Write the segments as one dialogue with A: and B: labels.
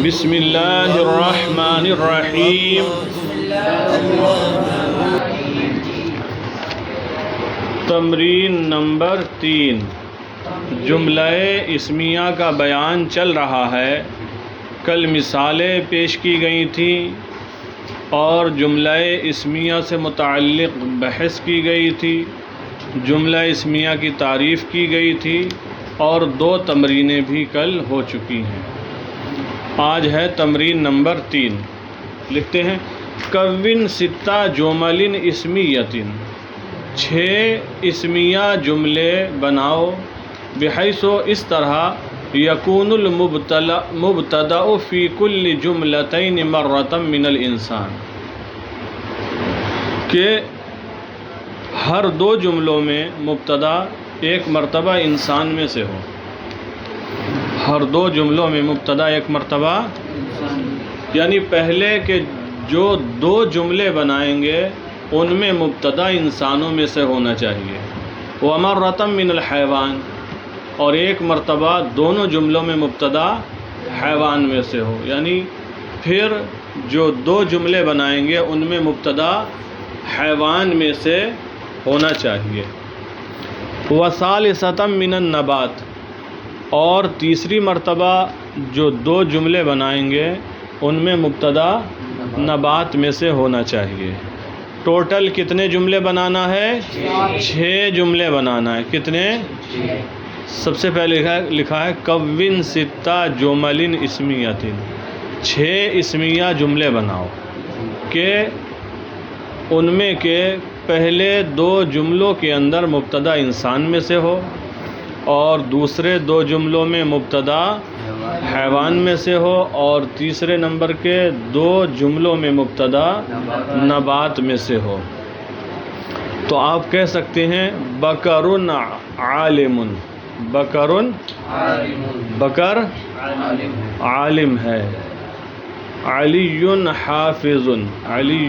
A: بسم اللہ الرحمن الرحیم۔ تمرین نمبر 3، جملہ اسمیہ کا بیان چل رہا ہے۔ کل مثالیں پیش کی گئی تھیں اور جملہ اسمیہ سے متعلق بحث کی گئی تھی، جملہ اسمیہ کی تعریف کی گئی تھی اور 2 تمرینیں بھی کل ہو چکی ہیں۔ آج ہے تمرین نمبر 3۔ لکھتے ہیں کون 6 جمل اسمیۃ، 6 اسمیہ جملے بناؤ، بحیث اس طرح یکون المبتدأ فی کل جملتین مرۃ من الانسان، کہ ہر 2 جملوں میں مبتدا ایک مرتبہ انسان میں سے ہو۔ ہر 2 جملوں میں مبتدا ایک مرتبہ، یعنی پہلے کے جو 2 جملے بنائیں گے ان میں مبتدا انسانوں میں سے ہونا چاہیے۔ وَمَرَّةً مِّنَ الْحَيْوَانِ، اور ایک مرتبہ دونوں جملوں میں مبتدا حیوان میں سے ہو، یعنی پھر جو 2 جملے بنائیں گے ان میں مبتدا حیوان میں سے ہونا چاہیے۔ وَثَالِثَةً مِّنَ النَّبَاتِ، اور تیسری مرتبہ جو 2 جملے بنائیں گے ان میں مبتدا نبات میں سے ہونا چاہیے۔ ٹوٹل کتنے جملے بنانا ہے؟ 6 جملے بنانا ہے۔ کتنے؟ سب سے پہلے لکھا ہے کون 6 جمل اسمیۃ، 6 اسمیہ جملے بناؤ کہ ان میں کے پہلے 2 جملوں کے اندر مبتدا انسان میں سے ہو اور دوسرے 2 جملوں میں مبتدا حیوان میں سے ہو اور تیسرے نمبر کے 2 جملوں میں مبتدا نبات میں سے ہو۔ تو آپ کہہ سکتے ہیں بکر عالم، بکر عالم ہے، علی حافظ، علی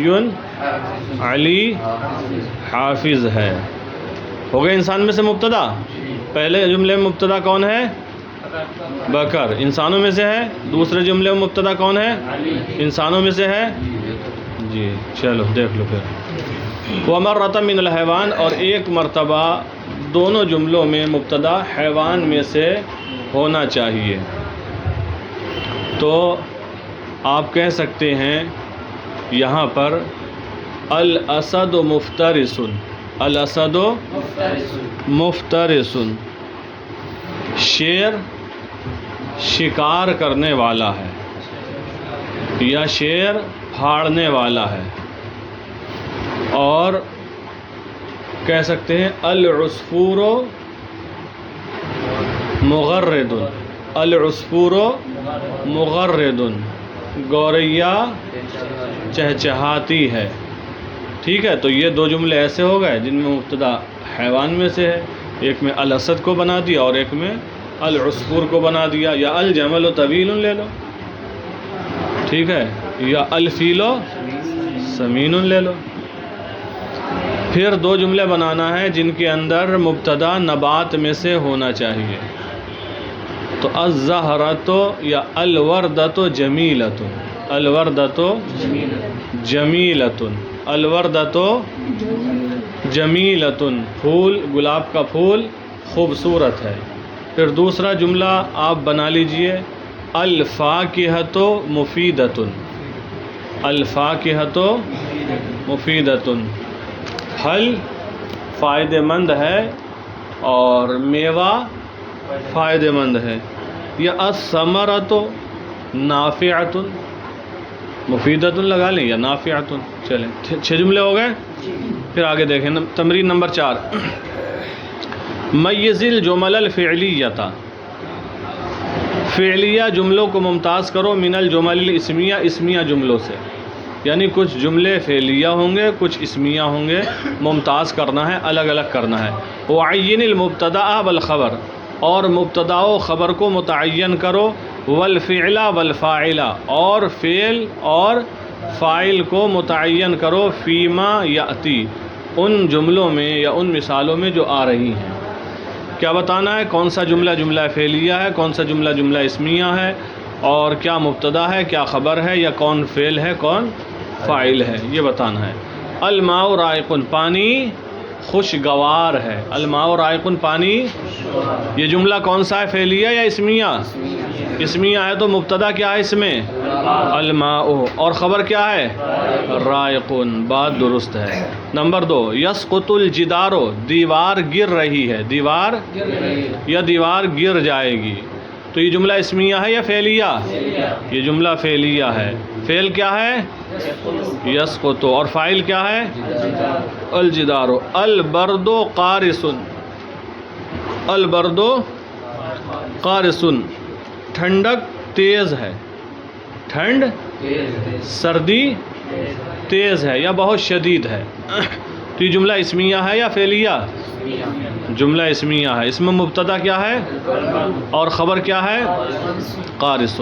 A: حافظ ہے۔ ہو گئے انسان میں سے مبتدا۔ پہلے جملے میں مبتدا کون ہے؟ بکر، انسانوں میں سے ہے۔ دوسرے جملے میں مبتدا کون ہے؟ انسانوں میں سے ہے۔ جی چلو دیکھ لو پھر۔ وَمَرَّةً مِّنَ الْحَيْوَانِ، اور ایک مرتبہ دونوں جملوں میں مبتدا حیوان میں سے ہونا چاہیے۔ تو آپ کہہ سکتے ہیں یہاں پر الاسد مفترس، الاسد مفترس، شیر شکار کرنے والا ہے یا شیر پھاڑنے والا ہے۔ اور کہہ سکتے ہیں العصفور مغرد، العصفور مغرد، گوریا چہچہاتی ہے۔ ٹھیک ہے، تو یہ 2 جملے ایسے ہو گئے جن میں مبتدا حیوان میں سے ہے، ایک میں الاسد کو بنا دیا اور ایک میں العصفور کو بنا دیا، یا الجمل طویل لے لو، ٹھیک ہے، یا الفیل سمین لے لو۔ پھر 2 جملے بنانا ہے جن کے اندر مبتدا نبات میں سے ہونا چاہیے۔ تو الزہرۃ یا الوردۃ جمیلۃ، الوردۃ جمیلۃ، الوردۃ جمیلۃ، پھول، گلاب کا پھول خوبصورت ہے۔ پھر دوسرا جملہ آپ بنا لیجئے الفاکہۃ مفیدۃ، الفاکہۃ مفیدۃ، پھل فائدہ مند ہے اور میوہ فائدہ مند ہے۔ یا الثمرۃ نافعۃ، مفیدۃ لگا لیں یا نافعۃ۔ چلیں 6 جملے ہو گئے۔ پھر آگے دیکھیں تمرین نمبر 4، میز الجمل الفعلیۃ، فعلیہ جملوں کو ممتاز کرو من الجمل الاسمیہ، اسمیہ جملوں سے، یعنی کچھ جملے فعلیہ ہوں گے کچھ اسمیہ ہوں گے، ممتاز کرنا ہے، الگ الگ کرنا ہے۔ وعین المبتدا والخبر، اور مبتدا و خبر کو متعین کرو، والفعل والفاعل، اور فعل اور فاعل کو متعین کرو، فیما یاتی، ان جملوں میں یا ان مثالوں میں جو آ رہی ہیں۔ کیا بتانا ہے؟ کون سا جملہ جملہ فعلیہ ہے، کون سا جملہ جملہ اسمیہ ہے، اور کیا مبتدا ہے، کیا خبر ہے، یا کون فعل ہے کون فاعل ہے، یہ بتانا ہے۔ الماء رائق، پانی خوشگوار ہے۔ الماء رائق، پانی، یہ جملہ کون سا ہے، فعلیہ یا اسمیہ؟ اسمیہ ہے تو مبتدا کیا ہے اس میں، الماء، اور خبر کیا ہے، رائق، بات درست ہے۔ نمبر 2، یسقط الجدار، دیوار گر رہی ہے، دیوار یا دیوار گر جائے گی، تو یہ جملہ اسمیہ ہے یا فعلیہ؟ یہ جملہ فعلیہ ہے۔ فعل کیا ہے، یسقط، اور فاعل کیا ہے، الجدار۔ البرد قارس، البرد قارس، ٹھنڈک تیز ہے، ٹھنڈ سردی تیز ہے یا بہت شدید ہے، تو یہ جملہ اسمیہ ہے یا فعلیہ؟ جملہ اسمیہ ہے۔ اس میں مبتدا کیا ہے اور خبر کیا ہے، قارس۔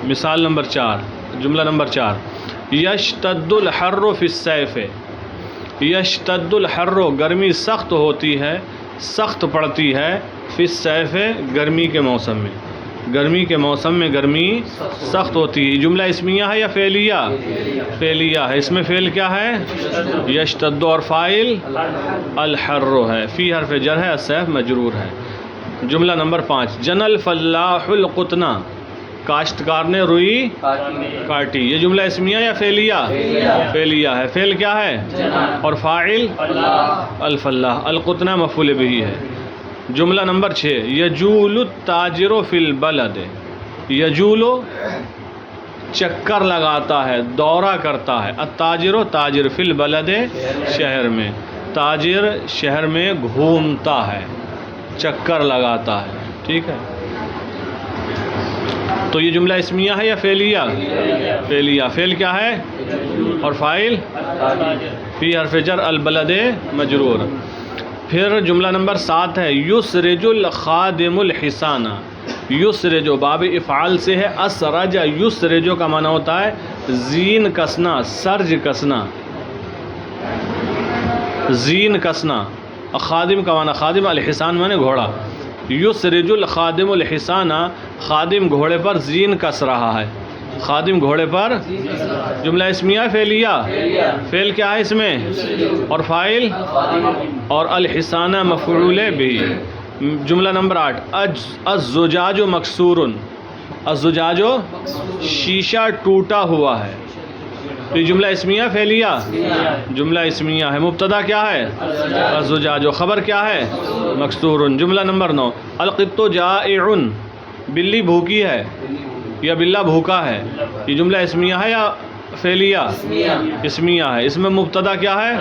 A: مثال نمبر 4، جملہ نمبر 4، یشتد الحر فی الصیف، یشتد الحر، گرمی سخت ہوتی ہے، سخت پڑتی ہے، فی الصیف، گرمی کے موسم میں، گرمی کے موسم میں گرمی سخت ہوتی ہے۔ جملہ اسمیہ ہے یا فعلیہ؟ فعلیہ ہے۔ اس میں فعل کیا ہے، یشتد، اور فاعل الحر ہے، فی حرف جر ہے، الصیف مجرور ہے۔ جملہ نمبر 5، جن الفلاح القطن، کاشتکار نے روئی کاٹی، یہ جملہ اسمیہ یا فعلیہ؟ فعلیہ ہے۔ فعل کیا ہے اور فاعل الفلاح، القطن مفعول بہ ہے۔ جملہ نمبر 6، یجول التاجر فی البلد، یجول چکر لگاتا ہے، دورہ کرتا ہے، التاجر، تاجر، فی البلد، شہر میں، تاجر شہر میں گھومتا ہے، چکر لگاتا ہے، ٹھیک ہے۔ تو یہ جملہ اسمیہ ہے یا فعلیہ؟ فعلیہ۔ فعل کیا ہے اور فاعل فی حرف جر البلد مجرور۔ پھر جملہ نمبر 7 ہے، یسرج الخادم الحصان، یسرج باب افعال سے ہے، اسرج، یسرج کا معنی ہوتا ہے زین کسنا، سرج کسنا، زین کسنا، خادم کا معنی خادم، الحصان معنی گھوڑا، یسرج الخادم الحصان، خادم گھوڑے پر زین کس رہا ہے، خادم گھوڑے پر، جملہ اسمیہ فعلیہ؟ فعل کیا ہے اس میں اور فاعل، اور الحصان مفعول بہ۔ جملہ نمبر 8، الزجاج مکسور، الزجاج، شیشہ ٹوٹا ہوا ہے، تو یہ جملہ اسمیہ فعلیہ؟ جملہ اسمیہ ہے۔ مبتدا کیا ہے، الزجاج، خبر کیا ہے، مکسور۔ جملہ نمبر 9، القط جائع، بلی بھوکی ہے یا بلہ بھوکا ہے، یہ جملہ اسمیہ ہے یا فعلیہ؟ اسمیہ ہے۔ اس میں مبتدا کیا ہے،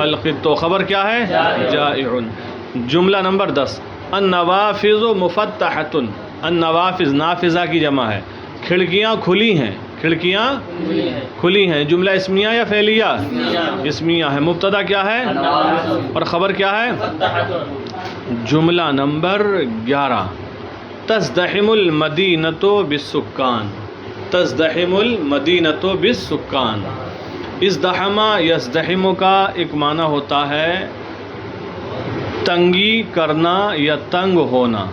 A: القط، خبر کیا ہے، جائع۔ جملہ نمبر 10، النوافذ مفتحۃ، النوافذ نافذہ کی جمع ہے، کھڑکیاں کھلی ہیں، کھڑکیاں کھلی ہیں، جملہ اسمیہ یا فعلیہ؟ اسمیہ ہے۔ مبتدا کیا ہے اور خبر کیا ہے، جملہ نمبر 11، تزدحم المدینۃ بالسکان، تزدحم المدینۃ بالسکان، ازدحم یزدحم کا ایک معنی ہوتا ہے تنگی کرنا یا تنگ ہونا،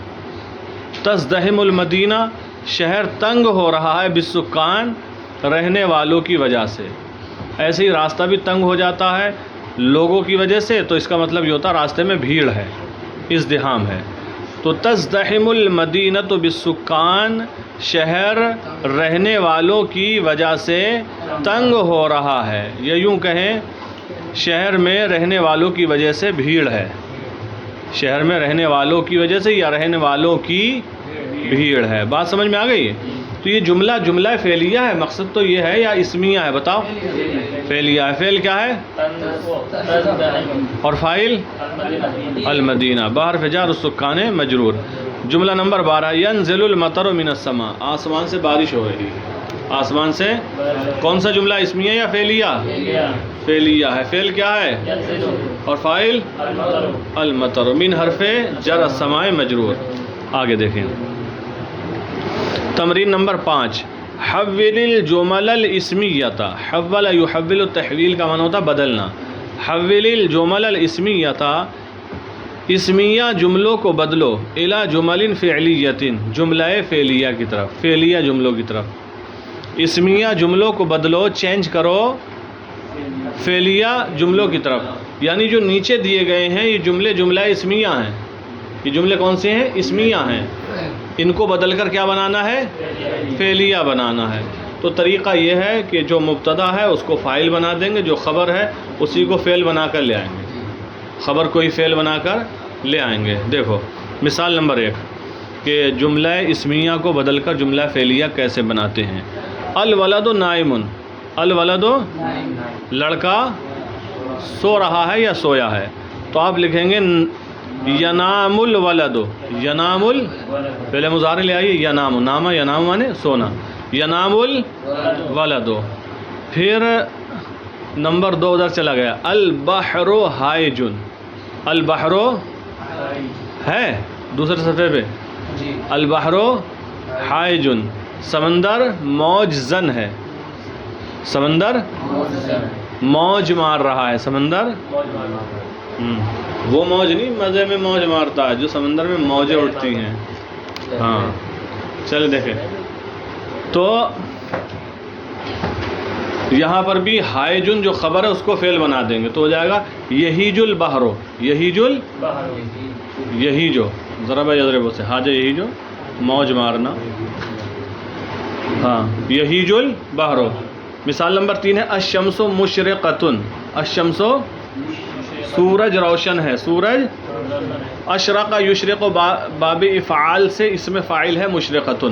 A: تزدحم المدینہ، شہر تنگ ہو رہا ہے، بالسکان، رہنے والوں کی وجہ سے، ایسے ہی راستہ بھی تنگ ہو جاتا ہے لوگوں کی وجہ سے، تو اس کا مطلب یہ ہوتا ہے راستے میں بھیڑ ہے، ازدحام ہے۔ تو تزدحم المدینۃ بالسکان، شہر رہنے والوں کی وجہ سے تنگ ہو رہا ہے، یا یوں کہیں شہر میں رہنے والوں کی وجہ سے بھیڑ ہے، شہر میں رہنے والوں کی وجہ سے یا رہنے والوں کی بھیڑ ہے۔ بات سمجھ میں آ گئی؟ تو یہ جملہ فعلیہ ہے، مقصد تو یہ ہے یا اسمیہ ہے، بتاؤ؟ فعلیہ ہے۔ فعل کیا ہے اور فاعل المدینہ، بحرف جر السکان مجرور۔ جملہ نمبر 12، ینزل المطر من السماء، آسمان سے بارش ہو رہی ہے، آسمان سے، کون سا جملہ اسمیہ یا فعلیہ؟ فعلیہ ہے۔ فعل کیا ہے اور فاعل المطر، من حرف جر السماء مجرور۔ آگے دیکھیں تمرین نمبر 5، حول الجمل الاسمیۃ، حول یحول، تحویل کا معنی ہوتا ہے بدلنا، حول الجمل الاسمیۃ، اسمیہ جملوں کو بدلو الی جمل فعلیۃ جملہ فعلیہ کی طرف، فعلیہ جملوں کی طرف. اسمیہ جملوں کو بدلو، چینج کرو فعلیہ جملوں کی طرف. یعنی جو نیچے دیے گئے ہیں یہ جملے جملہ اسمیہ ہیں. یہ جملے کون سے ہیں؟ اسمیہ ہیں. ان کو بدل کر کیا بنانا ہے؟ فعلیہ بنانا ہے. تو طریقہ یہ ہے کہ جو مبتدا ہے اس کو فاعل بنا دیں گے، جو خبر ہے اسی کو فعل بنا کر لے آئیں گے. خبر کو ہی فعل بنا کر لے آئیں گے. دیکھو مثال نمبر 1 کہ جملہ اسمیہ کو بدل کر جملہ فعلیہ کیسے بناتے ہیں. الولد نائم، الولد لڑکا سو رہا ہے یا سویا ہے. تو آپ لکھیں گے ینام الولد، ینام پہلے مضارع لے آئیے، ینام، نامہ ینام مانے سونا، ینام الولد. پھر نمبر 2 ادھر چلا گیا، البحر ہائج، البحر ہے دوسرے صفحے پہ، البحر ہائج، سمندر موج زن ہے، سمندر موج مار رہا ہے. سمندر وہ موج نہیں مزے میں موج مارتا ہے، جو سمندر میں موجیں اٹھتی ہیں. ہاں چلے دیکھیں. تو یہاں پر بھی ہائجن جو خبر ہے اس کو فعل بنا دیں گے تو ہو جائے گا یہیج البحر، یہیج یہی جو ضرب یضرب سے حاجہ یہی جو موج مارنا. ہاں یہیج البحر. مثال نمبر 3 ہے الشمس مشرقۃ، الشمس سورج روشن ہے، سورج. اشرق یشرق باب افعال سے اس میں فاعل ہے مشرقۃ،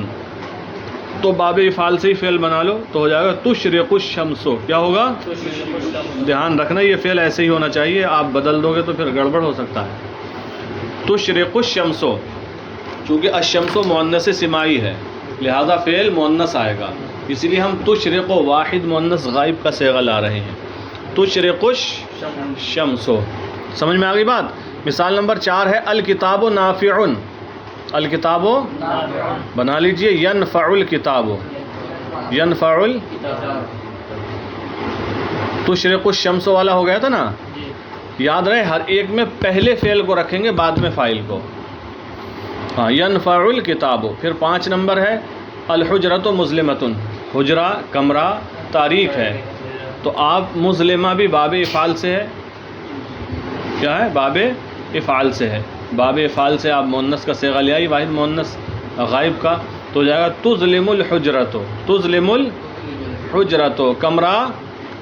A: تو باب افعال سے ہی فعل بنا لو تو ہو جائے گا تشرق الشمس. کیا ہوگا؟ دھیان رکھنا یہ فعل ایسے ہی ہونا چاہیے، آپ بدل دو گے تو پھر گڑبڑ ہو سکتا ہے. تشرق الشمس، چونکہ الشمس مؤنث سمائی ہے لہذا فعل مؤنث آئے گا، اسی لیے ہم تشرق واحد مؤنث غائب کا صیغہ لا رہے ہیں. تشرق الشمس. سمجھ میں آ گئی بات؟ مثال نمبر 4 ہے الکتاب نافع، الکتاب بنا لیجئے ینفع الکتاب، ینفع تشرق الشمس والا ہو گیا تھا نا. یاد رہے ہر ایک میں پہلے فعل کو رکھیں گے بعد میں فاعل کو. ہاں ینفع الکتاب. پھر 5 نمبر ہے الحجرۃ مظلمۃ، حجرہ کمرہ تاریک ہے، تو آپ مظلمہ بھی باب افعال سے ہے. کیا ہے؟ باب افعال سے ہے. باب افعال سے آپ مؤنث کا صیغہ لے آئی واحد مؤنث غائب کا تو ہو جائے گا تظلم الحجرۃ، تظلم الحجرۃ. کمرہ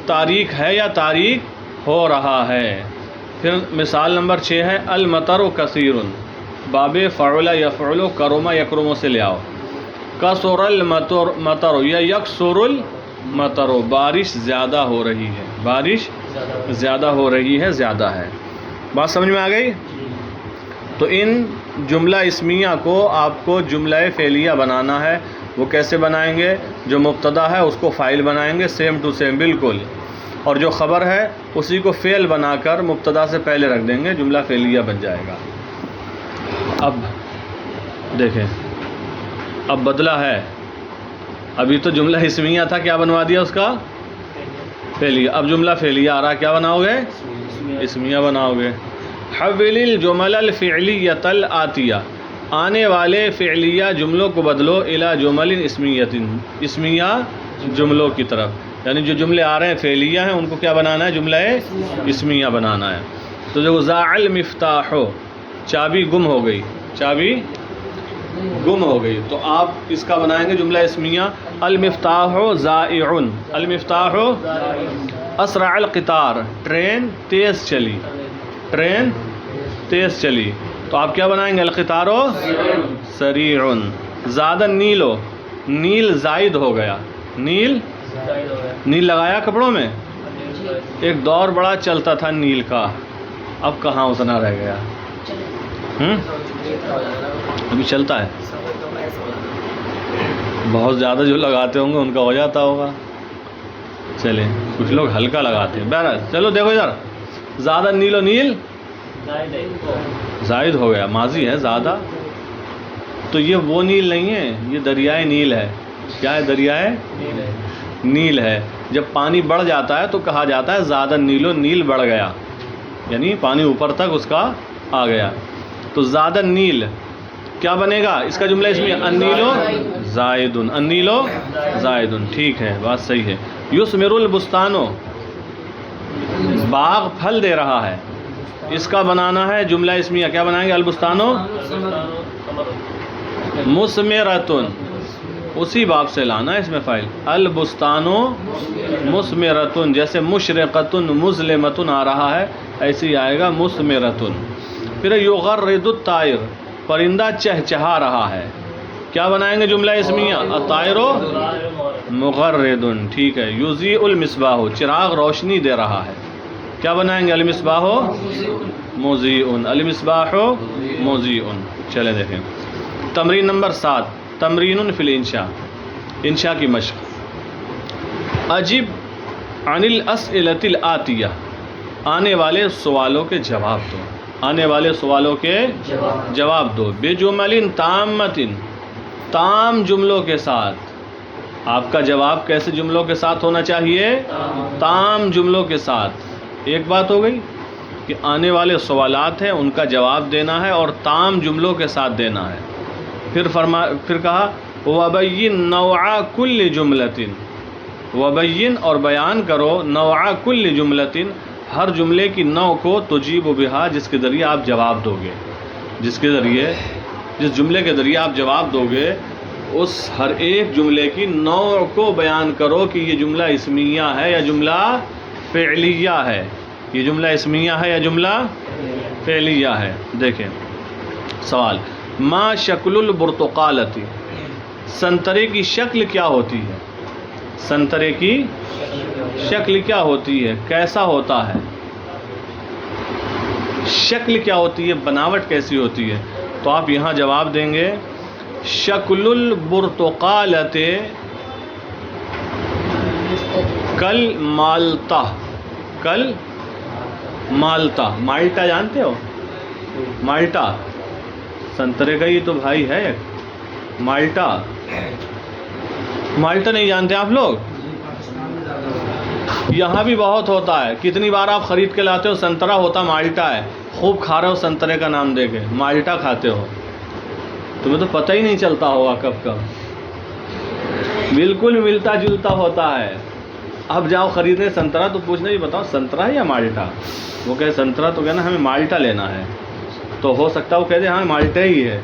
A: تاریک ہے یا تاریک ہو رہا ہے. پھر مثال نمبر 6 ہے المطر کثیر، باب فعل یفعل کرم یکرم سے لے آؤ. کثر المطر یا یکثر المطر، بارش زیادہ ہو رہی ہے، بارش زیادہ ہو رہی ہے، زیادہ ہے. بات سمجھ میں آ گئی؟ تو ان جملہ اسمیہ کو آپ کو جملہ فعلیہ بنانا ہے. وہ کیسے بنائیں گے؟ جو مبتدا ہے اس کو فاعل بنائیں گے سیم ٹو سیم بالکل، اور جو خبر ہے اسی کو فعل بنا کر مبتدا سے پہلے رکھ دیں گے، جملہ فعلیہ بن جائے گا. اب دیکھیں اب بدلا ہے، ابھی تو جملہ اسمیہ تھا، کیا بنوا دیا اس کا؟ فعلیہ. اب جملہ فعلیہ آ رہا، کیا بناؤ گے؟ اسمیہ بناؤ گے. حول الجمل الفعلیۃ الآتیہ، آنے والے فعلیہ جملوں کو بدلو الی جمل اسمیۃ، اسمیہ جملوں کی طرف. یعنی جو جملے آ رہے ہیں فعلیہ ہیں ان کو کیا بنانا ہے؟ جملہ اسمیہ بنانا ہے. تو جو ضاع المفتاح، چابی گم ہو گئی، چابی گم ہو گئی، تو آپ اس کا بنائیں گے جملہ اسمیہ المفتاح ضائع، المفتاح اسرع القطار، ٹرین تیز چلی، ٹرین تیز چلی، تو آپ کیا بنائیں گے؟ القطار سریع. زاد النیل، نیل زائد ہو گیا، نیل نیل لگایا کپڑوں میں، ایک دور بڑا چلتا تھا نیل کا، اب کہاں اتنا رہ گیا؟ ابھی چلتا ہے، بہت زیادہ جو لگاتے ہوں گے ان کا ہو جاتا ہوگا. چلیں کچھ لوگ ہلکا لگاتے ہیں. بہرحال چلو دیکھو یار، زیادہ نیل و نیل زائد ہو گیا، ماضی ہے زیادہ، تو یہ وہ نیل نہیں ہے، یہ دریائے نیل ہے. کیا ہے؟ دریائے نیل ہے. جب پانی بڑھ جاتا ہے تو کہا جاتا ہے زیادہ نیل و نیل بڑھ گیا، یعنی پانی اوپر تک اس کا آ گیا. تو زاد النیل کیا بنے گا اس کا جملہ اسمیہ؟ النیلو زائدن، النیلو زائدن. ٹھیک ہے، بات صحیح ہے. یثمر البستانو باغ پھل دے رہا ہے، اس کا بنانا ہے جملہ اسمیہ. کیا بنائیں گے؟ البستانو مثمرتن، اسی باب سے لانا ہے اس میں فائل. البستانو مثمرتن، جیسے مشرقتن مظلمتن آ رہا ہے ایسے ہی آئے گا مثمرتن. پھر یغرد الطائر، پرندہ چہچہا رہا ہے، کیا بنائیں گے جملہ اسمیہ؟ الطائر مغردن. ٹھیک ہے. یضیء المصباح، چراغ روشنی دے رہا ہے، کیا بنائیں گے؟ المصباح مضیء، المصباح مضیء. چلے دیکھیں تمرین نمبر 7، تمرین فی الانشاء، انشاء کی مشق. اجب عن الاسئلۃ الآتیہ، آنے والے سوالوں کے جواب دو، آنے والے سوالوں کے جواب دو. بجمل تامۃ، تام جملوں کے ساتھ. آپ کا جواب کیسے جملوں کے ساتھ ہونا چاہیے؟ تام جملوں کے ساتھ. ایک بات ہو گئی کہ آنے والے سوالات ہیں ان کا جواب دینا ہے اور تام جملوں کے ساتھ دینا ہے. پھر کہا وبین نوع کل جملۃ، وبین اور بیان کرو نوع کل جملۃ، ہر جملے کی نوع کو تجیب بہا، جس کے ذریعے آپ جواب دو گے، جس جملے کے ذریعے آپ جواب دو گے اس ہر ایک جملے کی نوع کو بیان کرو کہ یہ جملہ اسمیہ ہے یا جملہ فعلیہ ہے، یہ جملہ اسمیہ ہے یا جملہ فعلیہ ہے. دیکھیں سوال، ما شکل البرتقالۃ، سنترے کی شکل کیا ہوتی ہے؟ سنترے کی شکل کیا ہوتی ہے؟ کیسا ہوتا ہے؟ شکل کیا ہوتی ہے؟ بناوٹ کیسی ہوتی ہے؟ تو آپ یہاں جواب دیں گے شکل البرتقالۃ کل مالتا، کل مالتا. مالٹا جانتے ہو؟ مالٹا سنترے کا ہی تو بھائی ہے مالٹا. مالٹا نہیں جانتے آپ لوگ؟ یہاں بھی بہت ہوتا ہے. کتنی بار آپ خرید کے لاتے ہو سنترا ہوتا مالٹا ہے، خوب کھا رہے ہو سنترے کا نام دے کے مالٹا کھاتے ہو، تمہیں تو پتہ ہی نہیں چلتا ہوگا کب کب. بالکل ملتا جلتا ہوتا ہے. اب جاؤ خریدنے سنترا تو پوچھنا ہی بتاؤ سنترا ہے یا مالٹا؟ وہ کہے سنترا تو کہنا ہمیں مالٹا لینا ہے، تو ہو سکتا ہے وہ کہہ دے ہاں مالٹا ہی ہے.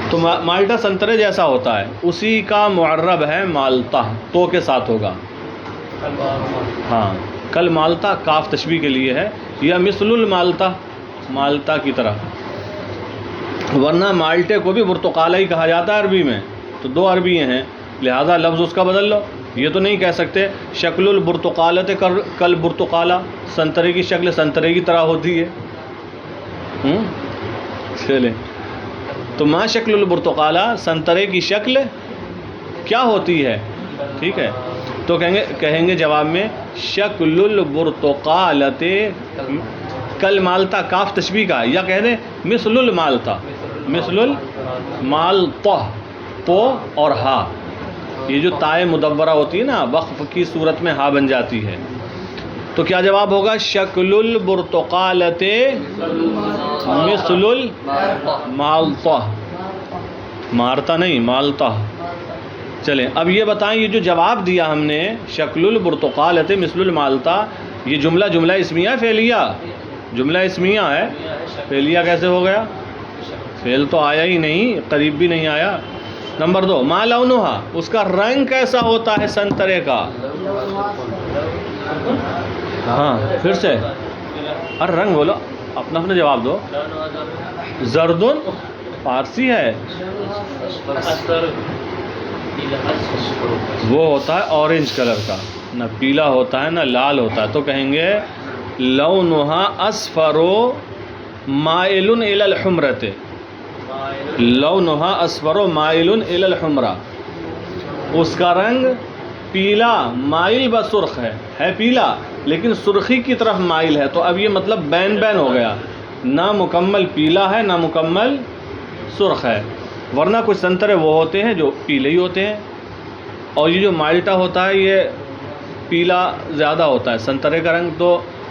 A: تو مالٹا سنترے جیسا ہوتا ہے، اسی کا معرب ہے مالتا، تو کے ساتھ ہوگا. ہاں کل مالتا کاف تشبیہ کے لیے ہے، یا مثل المالتا، مالتا کی طرح. ورنہ مالٹے کو بھی برتقالہ ہی کہا جاتا ہے عربی میں، تو دو عربی ہیں لہذا لفظ اس کا بدل لو. یہ تو نہیں کہہ سکتے شکل البرتقالۃ کل برتقالہ، سنترے کی شکل سنترے کی طرح ہوتی ہے. چلیں تو ما شکل البرتقالہ، سنترے کی شکل کیا ہوتی ہے؟ ٹھیک ہے. تو کہیں گے جواب میں شکل البرتقالۃ کل مالتا، کاف تشبیہ کا، یا کہہ دیں مثل المالتا، مثل المالتا، تو اور ہا، یہ جو تائے مدورہ ہوتی ہے نا وقف کی صورت میں ہا بن جاتی ہے. تو کیا جواب ہوگا؟ شکل البرتقالۃ مثل المالتا، مارتا نہیں مالتا. چلیں اب یہ بتائیں یہ جو جواب دیا ہم نے شکل البرتقالۃ مثل المالتا، یہ جملہ اسمیہ ہے فعلیہ؟ جملہ اسمیہ ہے، فعلیہ کیسے ہو گیا؟ فعل تو آیا ہی نہیں، قریب بھی نہیں آیا. نمبر 2، ما لونھا، اس کا رنگ کیسا ہوتا ہے سنترے کا؟ ہاں پھر سے ارے رنگ بولو، اپنا جواب دو. زردن فارسی ہے، وہ ہوتا ہے اورنج کلر کا، نہ پیلا ہوتا ہے نہ لال ہوتا ہے. تو کہیں گے لونھا اصفر مائل الی الحمرۃ، لونھا اصفر مائل الی الحمرہ، اس کا رنگ پیلا مائل بسرخ ہے پیلا لیکن سرخی کی طرف مائل ہے. تو اب یہ مطلب بین ہو گیا، نہ مکمل پیلا ہے نہ مکمل سرخ ہے. ورنہ کچھ سنترے وہ ہوتے ہیں جو پیلے ہی ہوتے ہیں، اور یہ جو مالٹا ہوتا ہے یہ پیلا زیادہ ہوتا ہے. سنترے کا رنگ تو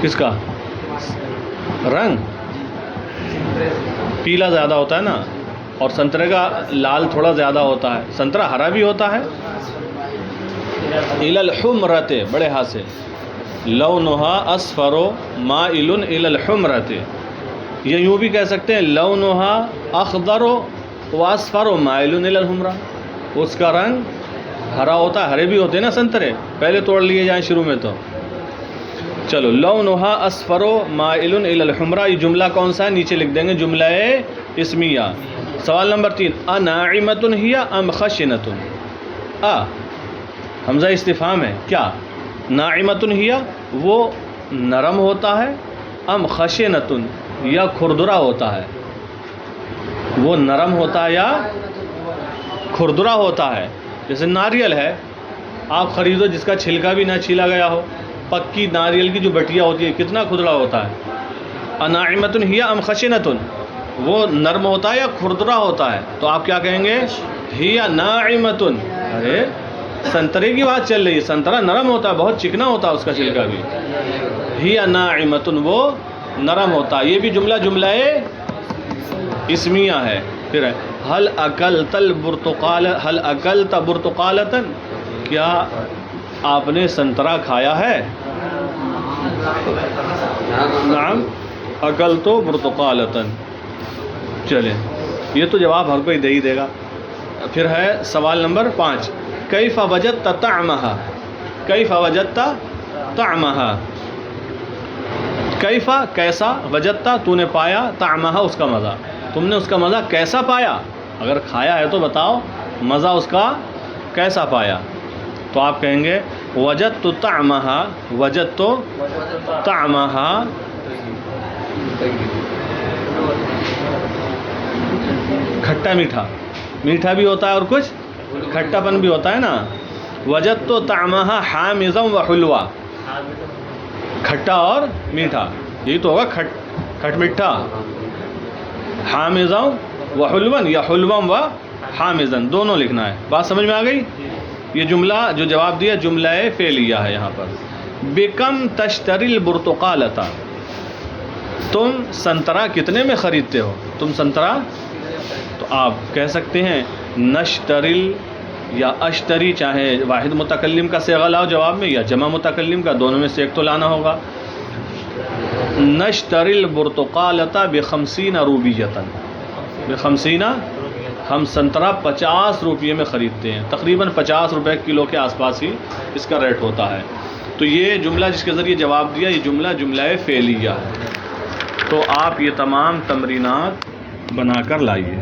A: کس کا رنگ؟ پیلا زیادہ ہوتا ہے نا، اور سنترے کا لال تھوڑا زیادہ ہوتا ہے، سنترا ہرا بھی ہوتا ہے۔ الی الحمرۃ، بڑے ہاتھ سے، لونھا اصفر مائل الی الحمرۃ، یہ یوں بھی کہہ سکتے ہیں لونھا اخضر واصفر مائل الی الحمرہ، اس کا رنگ ہرا ہوتا ہے، ہرے بھی ہوتے ہیں نا سنترے، پہلے توڑ لیے جائیں شروع میں تو۔ چلو، لونھا اصفر مائل الی الحمرہ، یہ جملہ کون سا ہے؟ نیچے لکھ دیں گے، جملہ اسمیہ۔ سوال نمبر 3، اناعمۃ ہی ام خشنۃ؟ حمزہ استفہام ہے، کیا ناعمۃ ہی وہ نرم ہوتا ہے، ام خشنۃ یا کھردرا ہوتا ہے؟ وہ نرم ہوتا ہے یا کھردرا ہوتا ہے؟ جیسے ناریل ہے، آپ خریدو جس کا چھلکا بھی نہ چھیلا گیا ہو، پکی ناریل کی جو بٹیا ہوتی ہے، کتنا کھردرا ہوتا ہے۔ اناعمۃ ہی ام خشنۃ، وہ نرم ہوتا ہے یا کھردرا ہوتا ہے؟ تو آپ کیا کہیں گے؟ ہی ناعمۃ۔ ارے سنترے کی بات چل رہی ہے، سنترا نرم ہوتا ہے، بہت چکنا ہوتا ہے اس کا چھلکا بھی۔ ہی ناعمۃ، وہ نرم ہوتا ہے۔ یہ بھی جملہ اسمیہ ہے۔ پھر ہے هل اکلت البرتقال، هل اکلت برتقالۃ، کیا آپ نے سنترا کھایا ہے؟ نعم اکلت برتقالۃ۔ چلیں، یہ تو جواب ہر کوئی دے ہی دے گا۔ پھر ہے سوال نمبر 5، کیف وجدت طعمہا، کیف وجدت طعمہا، کیف کیسا، وجدت تو نے پایا، طعمہا اس کا مزہ، تم نے اس کا مزہ کیسا پایا؟ اگر کھایا ہے تو بتاؤ مزہ اس کا کیسا پایا؟ تو آپ کہیں گے وجدت طعمہا، وجدت طعمہا کھٹا میٹھا، میٹھا بھی ہوتا ہے اور کچھ کھٹا پن بھی ہوتا ہے نا۔ وجدت طعمہا حامضا وحلوا، کھٹا اور میٹھا، یہی تو ہوگا کھٹ میٹھا۔ حامضا وحلوا یا حلوا و حامضا، دونوں لکھنا ہے۔ بات سمجھ میں آ گئی؟ یہ جملہ جو جواب دیا جملہ فعلیہ ہے یہاں پر۔ بکم تشتری البرتقالۃ، تم سنترا کتنے میں خریدتے ہو؟ تم سنترا، تو آپ کہہ سکتے ہیں نشترل یا اشتری، چاہے واحد متکلم کا صیغہ لاؤ جواب میں یا جمع متکلم کا، دونوں میں سے ایک تو لانا ہوگا۔ نشتری البرتقالۃ ب50 روبیۃ، ب50، ہم سنترا 50 روپیے میں خریدتے ہیں، تقریباً 50 روپے کلو کے آس پاس ہی اس کا ریٹ ہوتا ہے۔ تو یہ جملہ جس کے ذریعے جواب دیا، یہ جملہ فعلیہ ہے۔ تو آپ یہ تمام تمرینات بنا کر لائیے۔